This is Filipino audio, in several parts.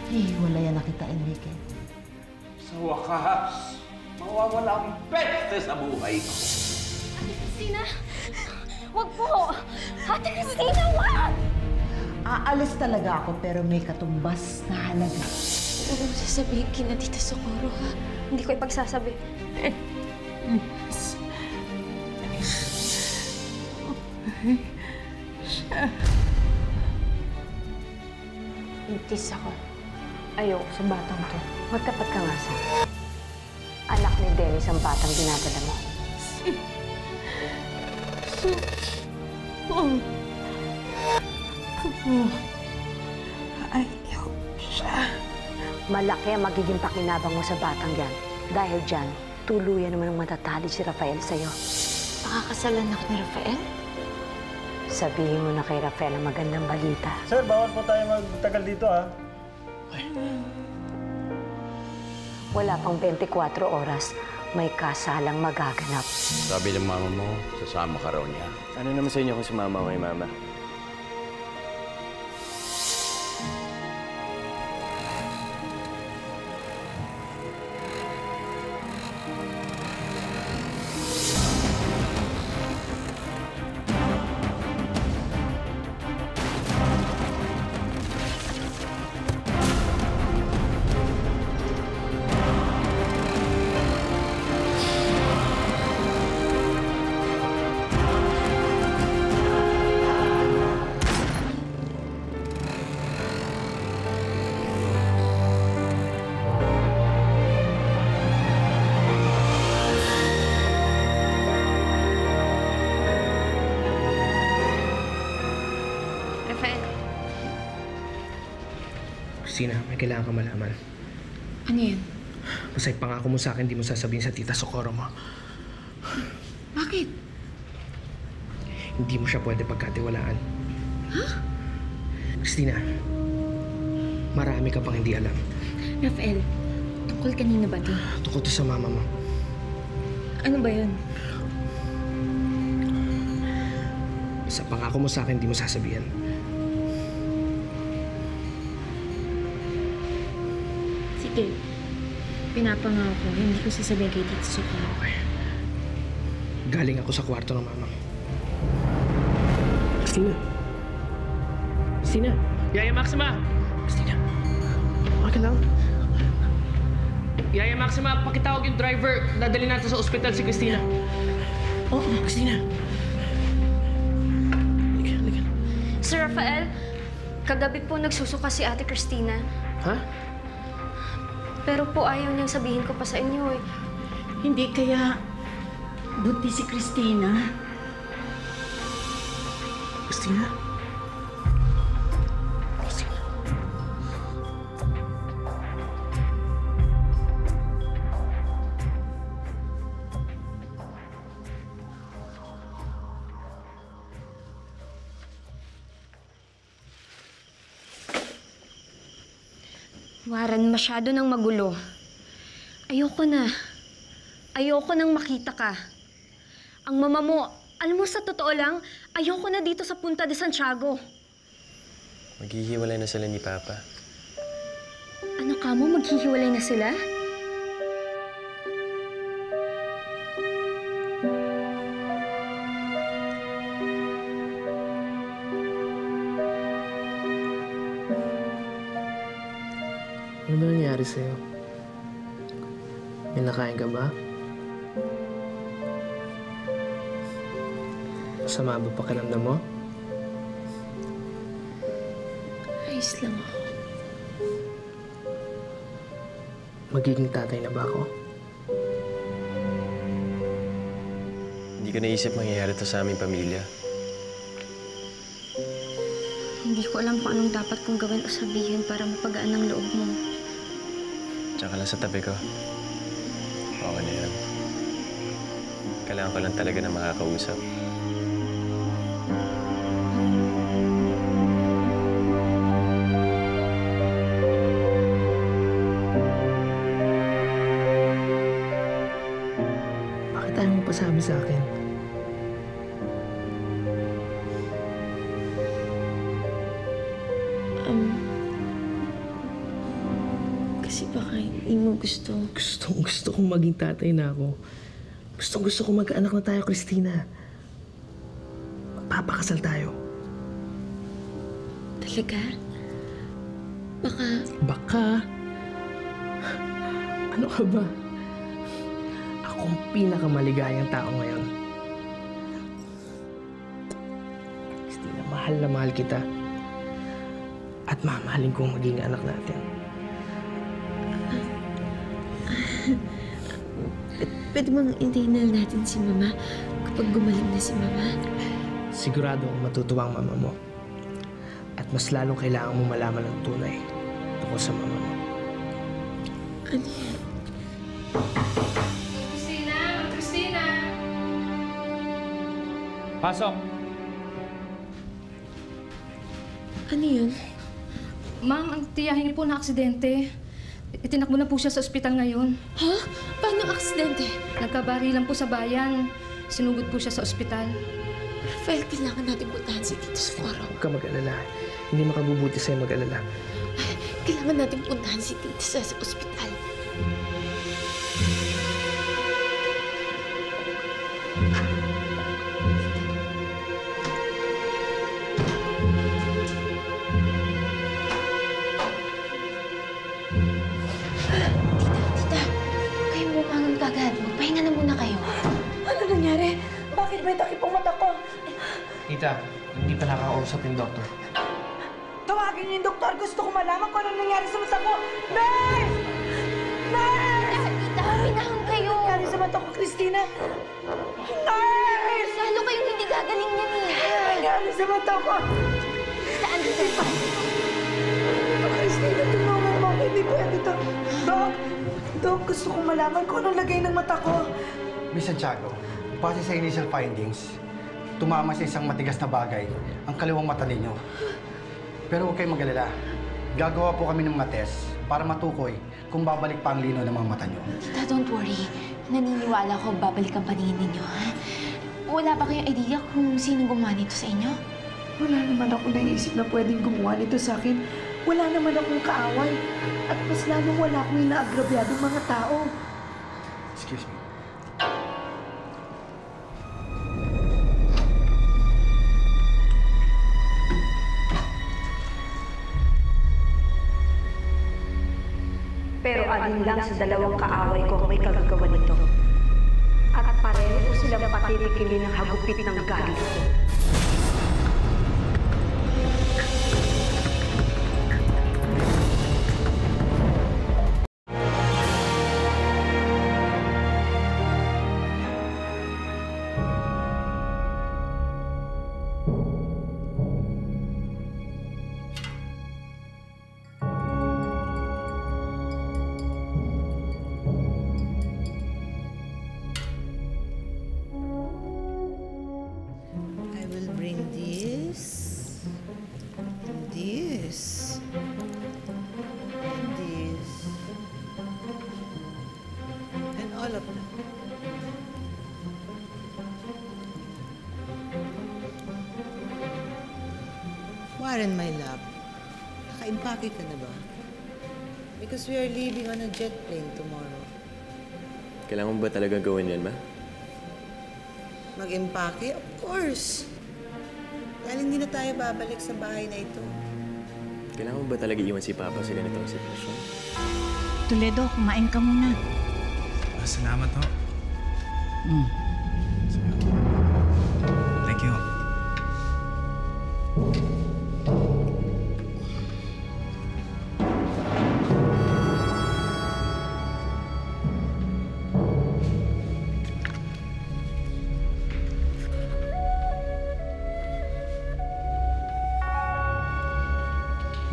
Hiwalayan na kita, Enrique. Sa wakas, mawawala ang peste sa buhay ko. Ate Cristina! Wag po! Ate Cristina, wag! Aalis talaga ako pero may katumbas na halaga. Huwag mo sasabihin kina Tita Socorro, ha? Hindi ko ipagsasabi. Buntis ako. Ayoko sa batang to. Magtapat ka nga sa anak ni Dennis ang batang dinadala mo. Ayaw siya. Malaki ang magiging pakinabang mo sa batang yan. Dahil dyan, tuluyan naman ang matatali si Rafael sa'yo. Pakakasalan ako ni Rafael? Sabihin mo na kay Rafael ang magandang balita. Sir, bawal po tayo magtagal dito, ha? Wala pang 24 oras, may kasalang magaganap. Sabi ng mama mo, sasama ka raw niya. Ano naman sa inyo kung sumama kay Mama? Rafael, Christina, may kailangan ka malaman. ano yan? Basta ipangako mo sa akin, di mo sasabihin sa Tita Socorro mo. Bakit? Hindi mo siya pwede pagkatiwalaan. Christina, marami ka pang hindi alam. Rafael, tungkol kanina ba ito? Tungkol to sa mama mo. Ano ba yun? Basta pangako mo sa akin, di mo sasabihin. Sige. Pinapangako ko, hindi ko sasabihin kay Tita Socorro. Okay. Galing ako sa kwarto ng mama mo. Christina! Christina! Yaya Maxima! Christina! Okay lang. Yaya Maxima, pakitawag yung driver. Dadali natin sa ospital si Christina. Oh, Christina! Halika. Sir Rafael, kagabi po nagsusuka si Ate Cristina. Ha? Pero po ayaw niyang sabihin ko pa sa inyo eh. Hindi kaya buntis si Cristina? Christina? Warren, masyado nang magulo. Ayoko na. Ayoko nang makita ka. Ang mama mo, alam mo sa totoo lang, ayoko na dito sa Punta de Santiago. Maghihiwalay na sila ni Papa. Ano ka mo, maghihiwalay na sila? Ano ba nangyari sa'yo? May nakain ka ba? Masama ba pakiramdam mo? Ayos lang ako. Magiging tatay na ba ako? Hindi ko naisip mangyayari to sa aming pamilya. Hindi ko alam kung anong dapat kong gawin o sabihin para mapagaan ang loob mo. Tsaka lang sa tabi ko. Okay na yan. Kailangan ko lang talaga na makakausap. Bakit ayaw mo pasabi sa akin? Kasi baka hindi mo gusto. Gusto kong maging tatay na ako. Gusto kong mag-anak na tayo, Christina. Magpapakasal tayo. Talaga? Baka? Ano ka ba? Ako ang pinakamaligayang tao ngayon. Christina, mahal na mahal kita. At mamahalin kong maging anak natin. Pwede bang hintayin na natin si Mama kapag gumaling na si Mama? Sigurado akong matutuwa ang mama mo. At mas lalong kailangan mo malaman ng tunay tungkol sa mama mo. Ano yan? Christina! Pasok! Ano yun? Ma'am, ang tiyahin niyo po na aksidente. Itinakbo na po siya sa ospital ngayon. Ha? Paano ang aksidente? Nagkabari lang po sa bayan. Sinugod po siya sa ospital. Rafael, kailangan natin puntahan si Tito Socorro. Huwag ka mag-alala. Hindi makabubuti sa'yo mag-alala. Kailangan natin puntahan si Tito sa ospital. Tita, kayo bumangon kagad. Magpahinga na muna kayo. Ano nangyari? Bakit may takip ang mata ko? Tita, hindi pa nakakausap yung doktor. Tawagin niyo yung doktor. Gusto ko malaman kung ano nangyari sa mata ko. Nurse! Nurse! Tita, huminahon kayo. Ano nangyari sa mata ko, Christina? Nurse! Lalo kayong hindi gagaling yan eh. Ano nangyari sa mata ko? Saan dito pa? Christina, tulungan mo. Hindi pwede to. Dok, gusto ko malaman kung anong lagay ng mata ko. Miss Santiago, base sa initial findings, tumama sa isang matigas na bagay ang kaliwang mata ninyo. Pero huwag kayong mag-alala. Gagawa po kami ng mga test para matukoy kung babalik pa ang lino ng mga mata nyo. Tita, don't worry. Naniniwala ko babalik ang paningin ninyo, ha? Wala ba kayong idea kung sino gumawa nito sa inyo? Wala naman ako naisip na pwedeng gumawa nito sa akin. Wala naman akong kaaway. At mas lalong wala akong inaagrabyadong mga tao. Excuse me. Pero alin lang sa dalawang kaaway ko may kagagawa nito. At pareho ko silang patitikimin ng hagupit ng galit ko. I will bring this, this, and this, and all of them. Warren, my love, naka-impake ka na ba? Because we are leaving on a jet plane tomorrow. Kailangan mo ba talaga gawin yan, ma? Mag-impake? Of course. Dahil hindi na tayo babalik sa bahay na ito. Kailangan mo ba talaga iwan si Papa sa ganitong sitwasyon? Toledo, kumain ka muna. Salamat ho. Thank you.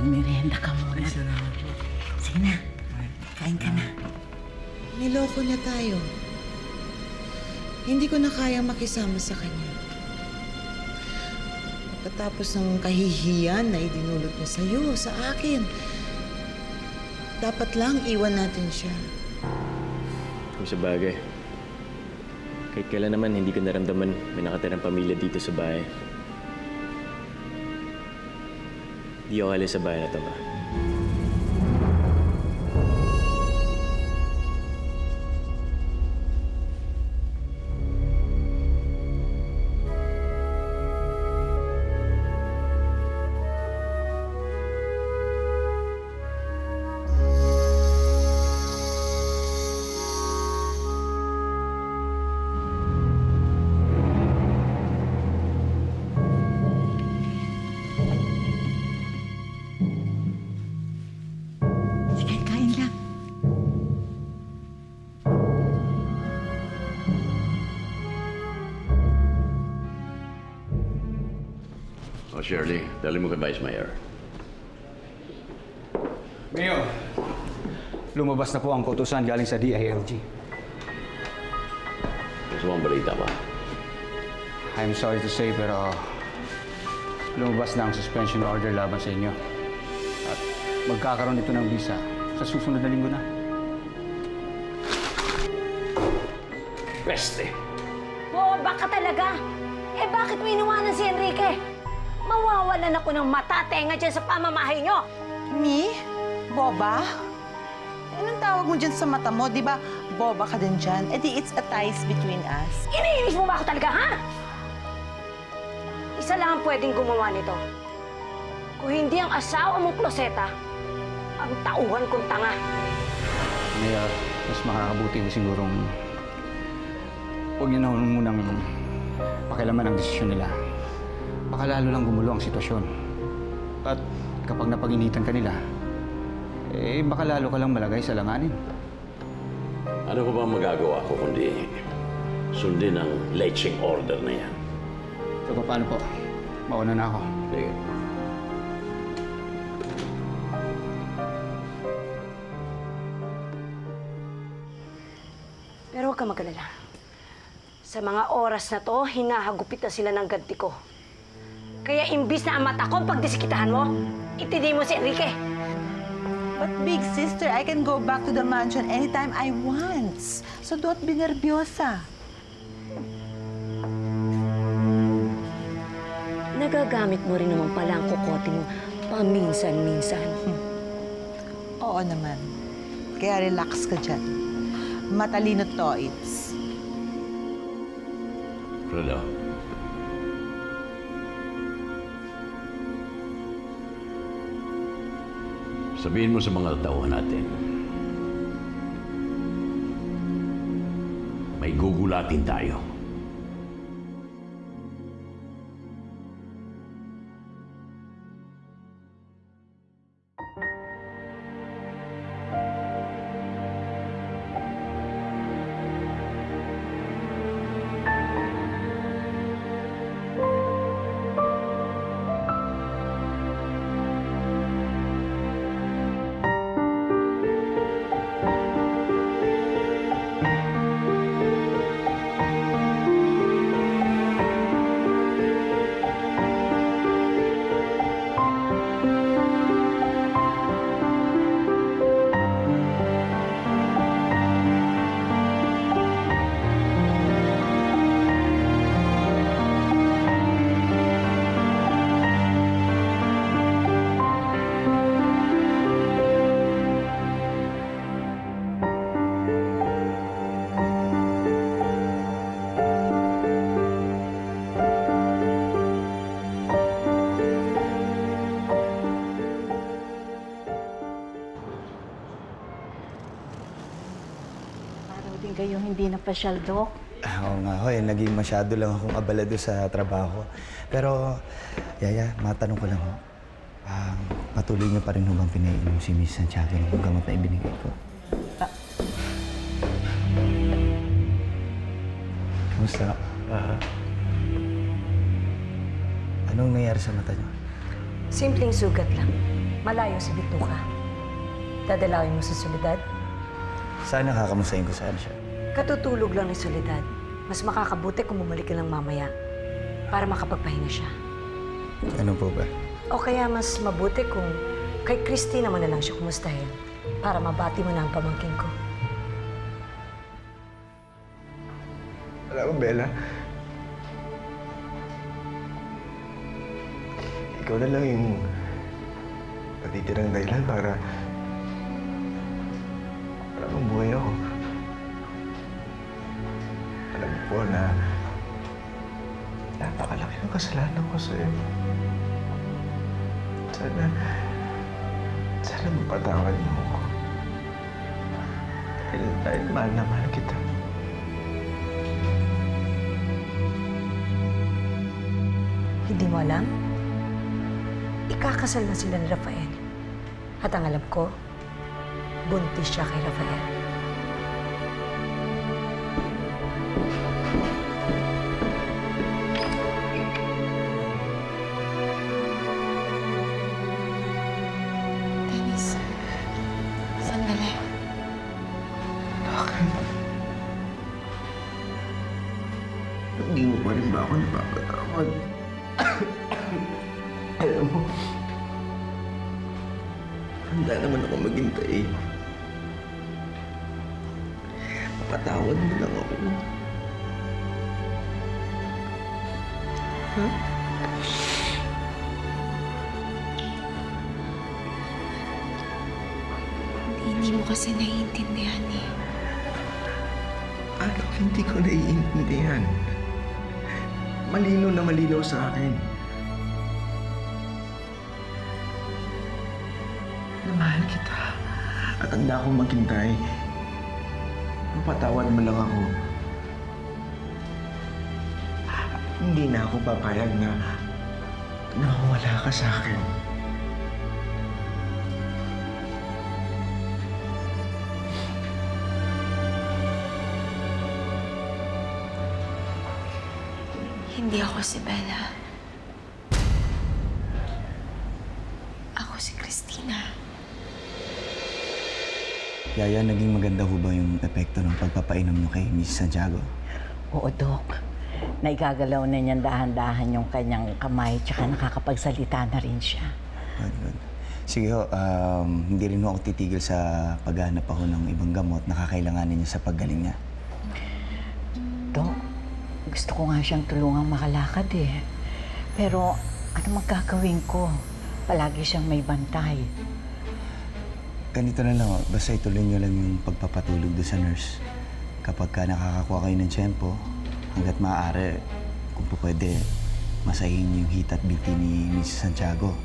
Magmerienda ka muna. Sige na, kain ka na. Niloko niya tayo. Hindi ko na kayang makisama sa kanya. Pagkatapos ng kahihiyan na idinulot niya sa'yo, sa akin, dapat lang iwan natin siya. Kung sa bagay. Kahit kailan naman hindi ko naramdaman may nakatirang pamilya dito sa bahay. Hindi ako alis sa bahay na to, ma. Shirley, dali mo kay Vice Mayor. Mayor, lumabas na po ang kautusan galing sa DILG. Gusto mong balita ba? I'm sorry to say, pero lumabas na ang suspension order laban sa inyo. At magkakaroon ito ng visa sa susunod na linggo na. Peste! Oo, baka talaga. Eh bakit mo inuwanan si Enrique? Mawawalan ako ng mata, tenga dyan sa pamamahay nyo. Me? Boba? Anong tawag mo dyan sa mata mo? Di ba boba ka din dyan? Eh di it's a ties between us. Iniinis mo ba ako talaga, ha? Isa lang ang pwedeng gumawa nito. Kung hindi ang asawa mong kloseta, ang tauhan kong tanga. Mayor, mas makakabuti na sigurong huwag niyo na munang pakialaman ang desisyon nila. Baka lalo lang gumulo ang sitwasyon. At kapag napag-initan ka nila, eh baka lalo ka lang malagay sa langanin. Ano ko ba magagawa ko kundi sundin ang leching order na yan? So, paano po? Mauna na ako. Sige. Pero huwag ka mag-alala. Sa mga oras na to, hinahagupit na sila ng ganti ko. Kaya imbis na ang mata ko ang pagdisikitahan mo, itindi mo si Enrique. But big sister, I can go back to the mansion anytime I want. So don't be nervyosa. Nagagamit mo rin naman pala ang kukote mo paminsan-minsan. Oo naman. Kaya relax ka dyan. Matalino to, it's. Rodo. Sabihin mo sa mga tauhan natin, may gugulatin tayo. Kayo hindi napasyal, Dok? Oo nga ho, naging masyado lang akong abala doon sa trabaho. Pero, Yaya, matanong ko lang ho. Patuloy niyo pa rin ho bang pinainom si Miss Santiago ng gamot na ibinigay ko? Kamusta? Anong nangyari sa mata niyo? Simpleng sugat lang. Malayo sa bituka. Dadalawin mo sa Soledad? Sana kakamustahin ko saan siya. Katutulog lang ni Soledad. Mas makakabuti kung bumalik ka lang mamaya para makapagpahinga siya. Ano po ba? O kaya mas mabuti kung kay Christy naman na lang siya kumustahin para mabati mo na ang pamangkin ko. Alam mo, Bella, ikaw na lang yung natitirang dahilan para buhay ako. Alam mo po na napakalaki ng kasalanan ko sa'yo. Sana mapatawad mo ako. Dahil mahal na mahal kita. Hindi mo alam? Ikakasal na sila ni Rafael. At ang alam ko, buntis siya kay Rafael. pa rin ba ako napapatawad? Alam mo, handa naman ako maghintay. Patawad mo lang ako. Ha? Hindi mo kasi naiintindihan eh. Ano hindi ko naiintindihan? Malinaw na malinaw sa akin. Na mahal kita. At handa akong maghintay. Mapatawad mo lang ako. Hindi na ako papayag na nawawala ka sa akin. Hindi ako si Bella. Ako si Christina. Yaya, naging maganda ho ba yung epekto ng pagpapainom niyo kay Miss Santiago? Oo, Dok. Naigagalaw na niyan dahan-dahan yung kanyang kamay tsaka nakakapagsalita na rin siya. Good. Sige ho, hindi rin ho ako titigil sa paghahanap ako ng ibang gamot na kakailanganin niya sa paggaling niya. Dok, gusto ko nga siyang tulungang makalakad eh. Pero ano magagawin ko? Palagi siyang may bantay. Ganito na lang, basta ituloy niyo lang yung pagpapatulog doon sa nurse. Kapag ka nakakakuha kayo ng tiyempo, hanggat maaari, kung po pwede, masahin niyo yung hita at binti ni Mrs. Santiago.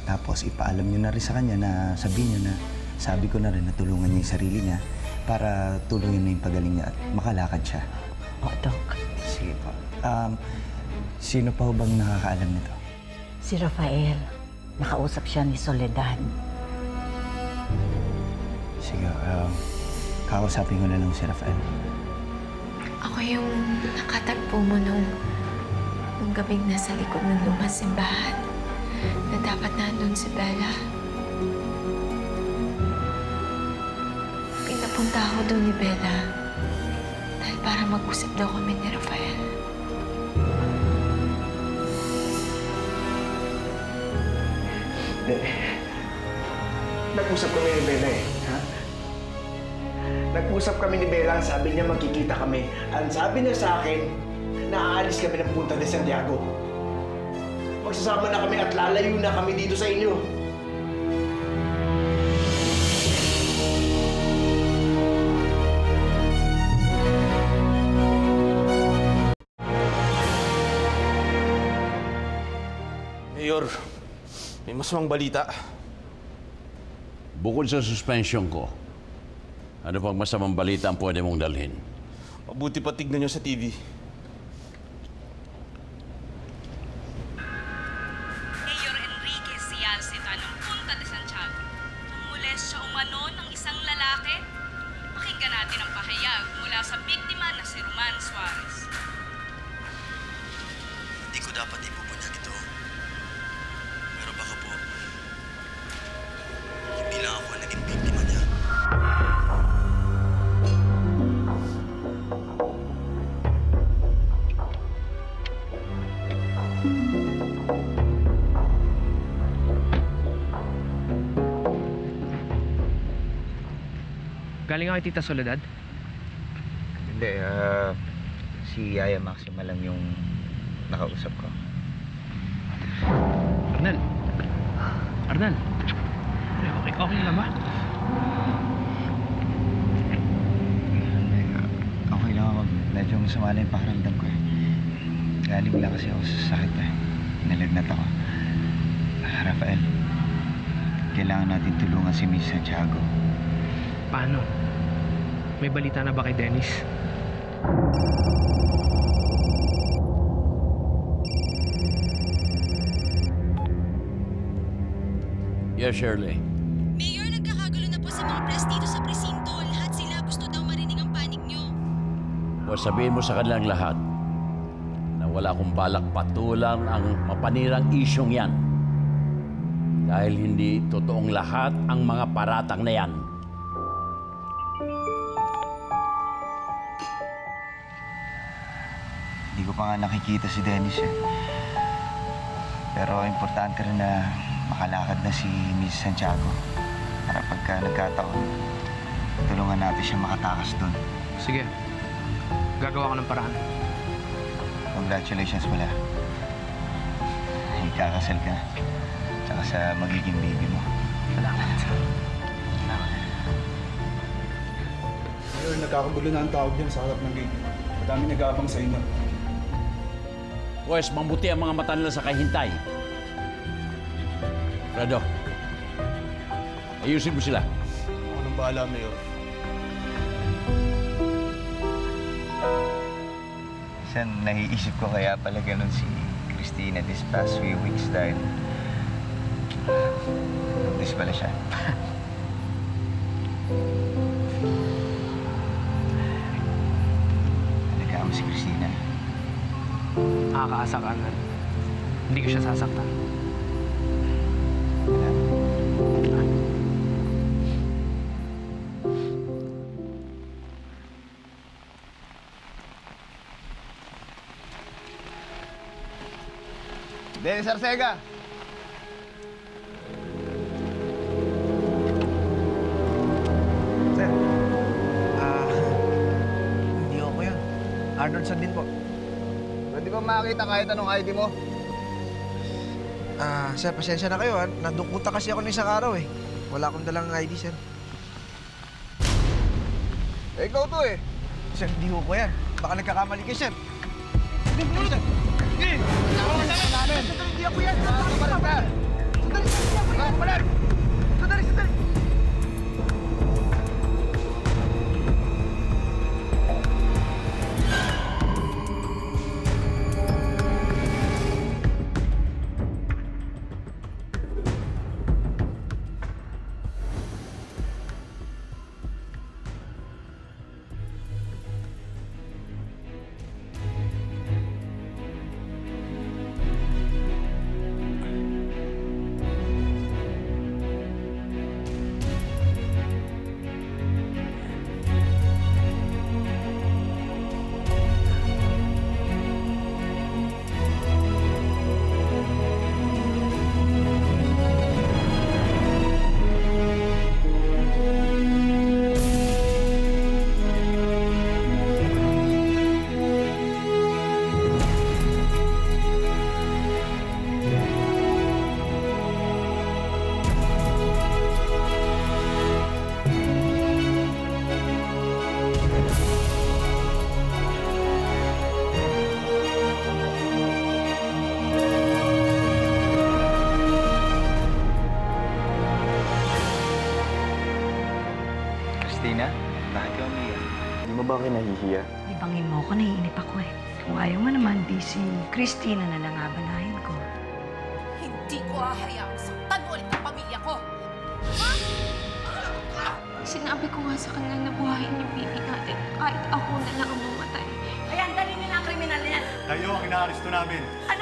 Tapos ipaalam niyo na rin sa kanya na sabihin niyo na sabi ko na rin na tulungan niya yung sarili niya para tulungin na yung pagaling niya at makalakad siya. Oo, Dok. Sige po. Sino pa ho bang nakakaalam nito? Si Rafael. Nakausap siya ni Soledad. Sige, kakausapin ko na lang si Rafael. Ako yung nakatagpo mo nung gabing nasa likod ng lumang simbahan na dapat nandun si Bella. Pinapunta ako doon ni Bella dahil para mag-usap daw kami ni Rafael. Nag-usap kami ni Bella eh. Ha? Nag-usap kami ni Bella, ang sabi niya magkikita kami. Ang sabi niya sa akin, naaalis kami ng Punta de Santiago. Magsasama na kami at lalayo na kami dito sa inyo. Mayor, may masamang balita. Bukod sa suspension ko, ano pang masamang balita ang pwede mong dalhin? Mabuti pa tignan nyo sa TV. Mayor Enrique Cialceta ng Punta de Santiago. Tumules siya umano ng isang lalaki. Pakinggan natin ang pahayag mula sa biktima na si Roman Suarez. Hindi ko dapat ipupunyag ito. Pero baka po, hindi lang ako naging biktima niya. Galing ako kay Tita Soledad? Hindi, si Yaya Maxima lang yung nakausap ko. Arnel! Arnel! Okay lang ba? Okay lang ako. Medyo masama na yung pakiramdam ko eh. Galing lang kasi ako sa sakit eh. Nalagnat ako. Rafael, kailangan natin tulungan si Miss Santiago. Paano? May balita na ba kay Dennis? Yes, Shirley. Mayor, nagkakagulo na po sa mga press dito sa presinto. Lahat sila gusto daw marinig ang panig nyo. O sabihin mo sa kanilang lahat na wala akong balak patulang ang mapanirang isyong yan. Dahil hindi totoong lahat ang mga paratang na yan. Hindi ko pa nga nakikita si Dennis eh. Pero importante rin na makalakad na si Mrs. Santiago. Para pagka nagkataon, tulungan natin siya makatakas doon. Sige. Gagawa ko ng paraan. Congratulations pala. Ikakasal ka na. Tsaka sa magiging baby mo. Salamat. Salamat. Mayor, nagkakagulo na ang tawag dyan sa harap ng gate. Madami nag-aabang sa inyo. Pwes, mabuti ang mga mata nila sa kahintay. Rado, ayusin mo sila. Ako nang bahala, Mayor. San, naiisip ko kaya pala ganun si Christina this past few weeks dahil buntis pala siya. Alagaan mo si Christina. Nakakaasa ka na. Hindi ko siya sasaktan. Dennis Arcega! Sir, hindi ako yan. Arnoldson din po. Pwede ba makakita kahit anong ID mo? Sir, pasensya na kayo. Nadungkutan kasi ako ng isang araw eh. Wala akong dalang ID, sir. Eh, ikaw to eh. Sir, hindi ko yan. Baka nagkakamali kayo, sir. Hindi ako yan! Sandali, sandali! Christina, bakit ka umiyak? Hindi mo ba ako nahihiya? Ibangin mo ako, naiinip ako eh. Kung ayaw mo naman, di si Christina na lang abalahin ko. Hindi ko hahayaang saktan ulit ang pamilya ko! Ha? Sinabi ko nga sa kanya na buhayin yung baby natin kahit ako na lang ang mamatay. Ayan, dali nila ang kriminal yan. Kayo ang inaaresto namin. Ano